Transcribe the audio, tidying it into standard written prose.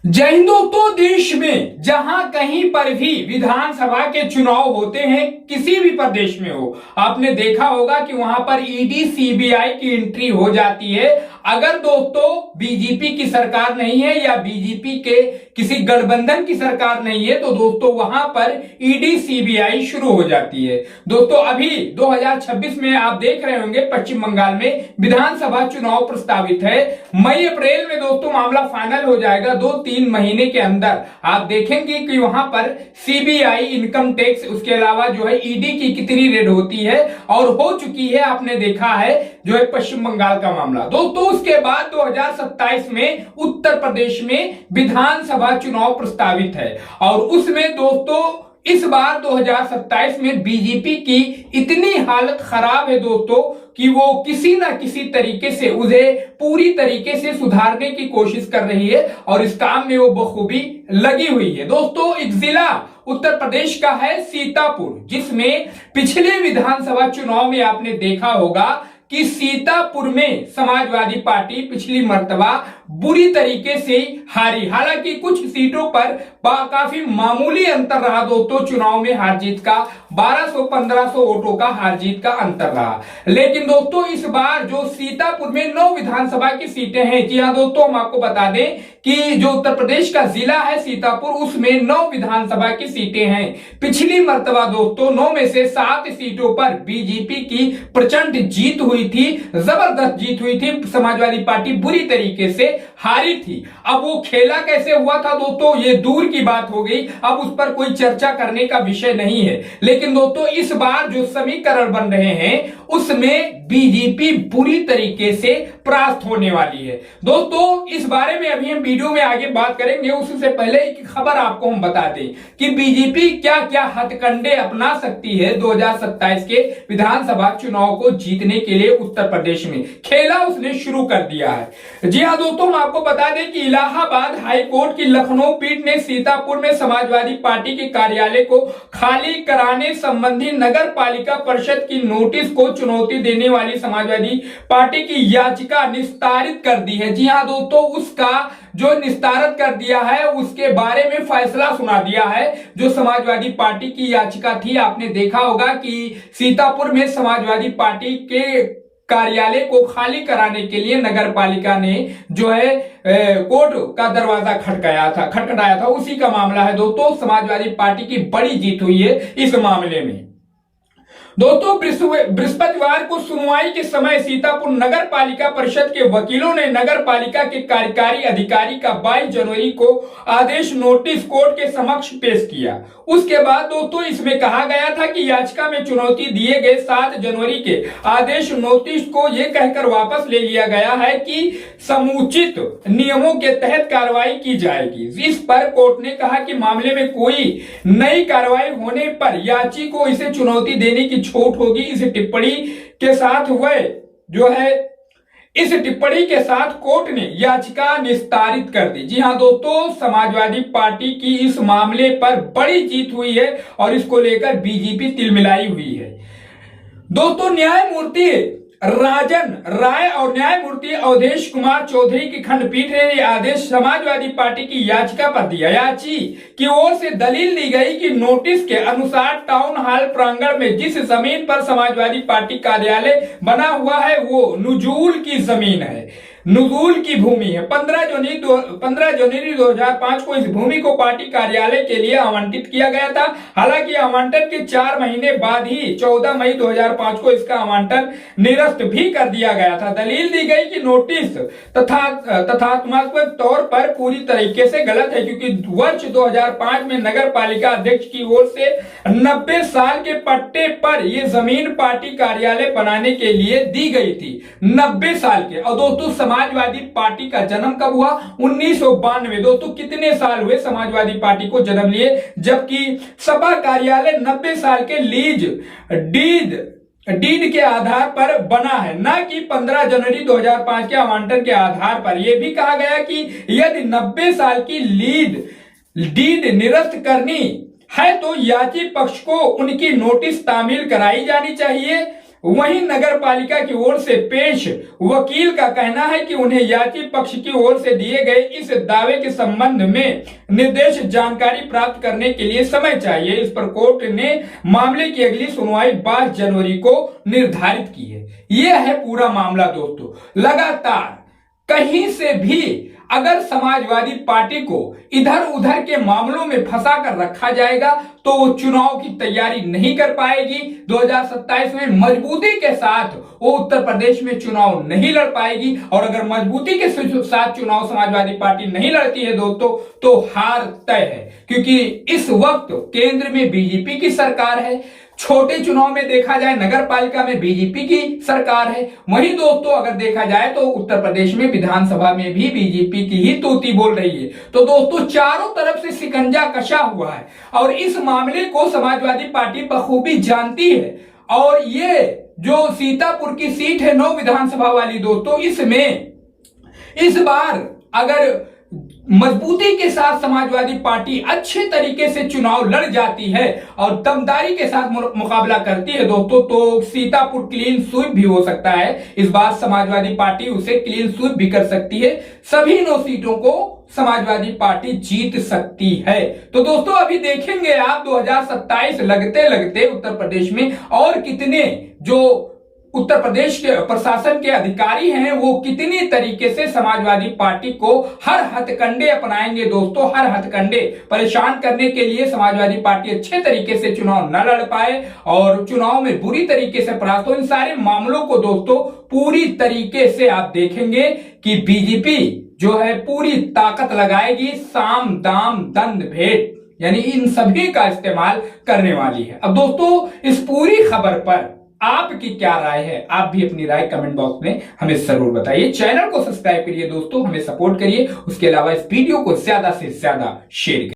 जय हिंद दोस्तों। देश में जहां कहीं पर भी विधानसभा के चुनाव होते हैं, किसी भी प्रदेश में हो, आपने देखा होगा कि वहां पर ईडी सीबीआई की एंट्री हो जाती है। अगर दोस्तों बीजेपी की सरकार नहीं है या बीजेपी के किसी गठबंधन की सरकार नहीं है तो दोस्तों वहां पर ईडी सीबीआई शुरू हो जाती है। दोस्तों अभी 2026 में आप देख रहे होंगे पश्चिम बंगाल में विधानसभा चुनाव प्रस्तावित है। मई अप्रैल में दोस्तों मामला फाइनल हो जाएगा। 2-3 महीने के अंदर आप देखेंगे कि वहां पर सीबीआई, इनकम टैक्स, उसके अलावा जो है ईडी की कितनी रेड होती है और हो चुकी है। आपने देखा है जो है पश्चिम बंगाल का मामला। दोस्तों उसके बाद 2027 में उत्तर प्रदेश में विधानसभा चुनाव प्रस्तावित है और उसमें दोस्तों इस बार 2027 में बीजेपी की इतनी हालत खराब है दोस्तों कि वो किसी ना किसी तरीके से उसे पूरी तरीके से सुधारने की कोशिश कर रही है और इस काम में वो बखूबी लगी हुई है। दोस्तों एक जिला उत्तर प्रदेश का है सीतापुर, जिसमें पिछले विधानसभा चुनाव में आपने देखा होगा कि सीतापुर में समाजवादी पार्टी पिछली मर्तबा बुरी तरीके से हारी। हालांकि कुछ सीटों पर काफी मामूली अंतर रहा दोस्तों, चुनाव में हार जीत का 1200-1500 वोटों का हार जीत का अंतर रहा। लेकिन दोस्तों इस बार जो सीतापुर में 9 विधानसभा की सीटें हैं, जी हाँ दोस्तों हम आपको बता दें कि जो उत्तर प्रदेश का जिला है सीतापुर, उसमें 9 विधानसभा की सीटें हैं। पिछली मर्तबा दोस्तों 9 में से 7 सीटों पर बीजेपी की प्रचंड जीत हुई थी, जबरदस्त जीत हुई थी। समाजवादी पार्टी बुरी तरीके से हारी थी। अब वो खेला कैसे हुआ था दोस्तों, ये दूर की बात हो गई, अब उस पर कोई चर्चा करने का विषय नहीं है। लेकिन दोस्तों इस बार जो समीकरण बन रहे हैं उसमें बीजेपी बुरी तरीके से परास्त होने वाली है। दोस्तों इस बारे में अभी हम वीडियो में आगे बात करेंगे। उससे पहले एक खबर आपको हम बता दें कि बीजेपी क्या क्या हथकंडे अपना सकती है 2027 के विधानसभा चुनाव को जीतने के लिए। उत्तर प्रदेश में खेला उसने शुरू कर दिया है। जी हाँ दोस्तों हम आपको बता दें कि इलाहाबाद हाई कोर्ट की लखनऊ पीठ ने सीतापुर में समाजवादी पार्टी के कार्यालय को खाली कराने संबंधी नगर पालिका परिषद की नोटिस को चुनौती देने वाली समाजवादी पार्टी की याचिका निस्तारित कर दी है। जी हां दोस्तों उसका जो निस्तारित कर दिया है उसके बारे में फैसला सुना दिया है। जो समाजवादी पार्टी की याचिका थी, आपने देखा होगा कि सीतापुर में समाजवादी पार्टी के कार्यालय को खाली कराने के लिए नगर पालिका ने जो है कोर्ट का दरवाजा खटखटाया था। उसी का मामला है दोस्तों। समाजवादी पार्टी की बड़ी जीत हुई है इस मामले में। दोस्तों बृहस्पतिवार को सुनवाई के समय सीतापुर नगर पालिका परिषद के वकीलों ने नगर पालिका के कार्यकारी अधिकारी का 22 जनवरी को आदेश नोटिस कोर्ट के समक्ष पेश किया। उसके बाद दोस्तों इसमें कहा गया था कि याचिका में चुनौती दिए गए 7 जनवरी के आदेश नोटिस को यह कहकर वापस ले लिया गया है कि समुचित नियमों के तहत कार्रवाई की जाएगी। इस पर कोर्ट ने कहा कि मामले में कोई नई कार्रवाई होने पर याची को इसे चुनौती देने की छूट होगी। इस टिप्पणी के साथ वह जो है इस टिप्पणी के साथ कोर्ट ने याचिका निस्तारित कर दी। जी हां दोस्तों समाजवादी पार्टी की इस मामले पर बड़ी जीत हुई है और इसको लेकर बीजेपी तिलमिलाई हुई है। दोस्तों न्यायमूर्ति राजन राय और न्यायमूर्ति अवधेश कुमार चौधरी की खंडपीठ ने यह आदेश समाजवादी पार्टी की याचिका पर दिया। याची की ओर से दलील दी गई कि नोटिस के अनुसार टाउन हॉल प्रांगण में जिस जमीन पर समाजवादी पार्टी कार्यालय बना हुआ है वो नुजूल की जमीन है, नुजूल की भूमि है। 15 जनवरी 2005 को इस भूमि को पार्टी कार्यालय के लिए आवंटित किया गया था। हालांकि आवंटन के 4 महीने बाद ही 14 मई 2005 को इसका आवंटन निरस्त भी कर दिया गया था। दलील दी गई कि नोटिस तथ्यात्मक तौर पर पूरी तरीके से गलत है, क्योंकि वर्ष 2005 में नगर पालिका अध्यक्ष की ओर से 90 साल के पट्टे पर यह जमीन पार्टी कार्यालय बनाने के लिए दी गई थी। 90 साल के। और दोस्तों समाजवादी पार्टी का जन्म कब हुआ? 1992। दोस्तों कितने साल हुए समाजवादी पार्टी को जन्म लिए, जबकि सपा कार्यालय 90 साल के लीज डीड के आधार पर बना है, ना कि 15 जनवरी 2005 के आवंटन के आधार पर। यह भी कहा गया कि यदि 90 साल की डीड निरस्त करनी है तो याची पक्ष को उनकी नोटिस तामील कराई जानी चाहिए। वहीं नगर पालिका की ओर से पेश वकील का कहना है कि उन्हें याची पक्ष की ओर से दिए गए इस दावे के संबंध में निर्देश जानकारी प्राप्त करने के लिए समय चाहिए। इस पर कोर्ट ने मामले की अगली सुनवाई 22 जनवरी को निर्धारित की है। यह है पूरा मामला दोस्तों। लगातार कहीं से भी अगर समाजवादी पार्टी को इधर उधर के मामलों में फंसा कर रखा जाएगा तो वो चुनाव की तैयारी नहीं कर पाएगी। 2027 में मजबूती के साथ वो उत्तर प्रदेश में चुनाव नहीं लड़ पाएगी। और अगर मजबूती के साथ चुनाव समाजवादी पार्टी नहीं लड़ती है दोस्तों तो हार तय है, क्योंकि इस वक्त केंद्र में बीजेपी की सरकार है। छोटे चुनाव में देखा जाए नगर पालिका में बीजेपी की सरकार है। वहीं दोस्तों अगर देखा जाए तो उत्तर प्रदेश में विधानसभा में भी बीजेपी की ही तूती बोल रही है। तो दोस्तों चारों तरफ से शिकंजा कसा हुआ है और इस मामले को समाजवादी पार्टी बखूबी जानती है। और ये जो सीतापुर की सीट है 9 विधानसभा वाली दोस्तों, इसमें इस बार अगर मजबूती के साथ समाजवादी पार्टी अच्छे तरीके से चुनाव लड़ जाती है और दमदारी के साथ मुकाबला करती है दोस्तों तो सीतापुर क्लीन स्वीप भी हो सकता है। इस बार समाजवादी पार्टी उसे क्लीन स्वीप भी कर सकती है। सभी 9 सीटों को समाजवादी पार्टी जीत सकती है। तो दोस्तों अभी देखेंगे आप 2027 लगते लगते उत्तर प्रदेश में और कितने जो उत्तर प्रदेश के प्रशासन के अधिकारी हैं वो कितनी तरीके से समाजवादी पार्टी को हर हथकंडे अपनाएंगे दोस्तों। हर हथकंडे परेशान करने के लिए समाजवादी पार्टी अच्छे तरीके से चुनाव न लड़ पाए और चुनाव में बुरी तरीके से परास्त हो। इन सारे मामलों को दोस्तों पूरी तरीके से आप देखेंगे कि बीजेपी जो है पूरी ताकत लगाएगी, साम दाम दंड भेद यानी इन सभी का इस्तेमाल करने वाली है। अब दोस्तों इस पूरी खबर पर आपकी क्या राय है? आप भी अपनी राय कमेंट बॉक्स में हमें जरूर बताइए। चैनल को सब्सक्राइब करिए दोस्तों, हमें सपोर्ट करिए। उसके अलावा इस वीडियो को ज्यादा से ज्यादा शेयर करिए।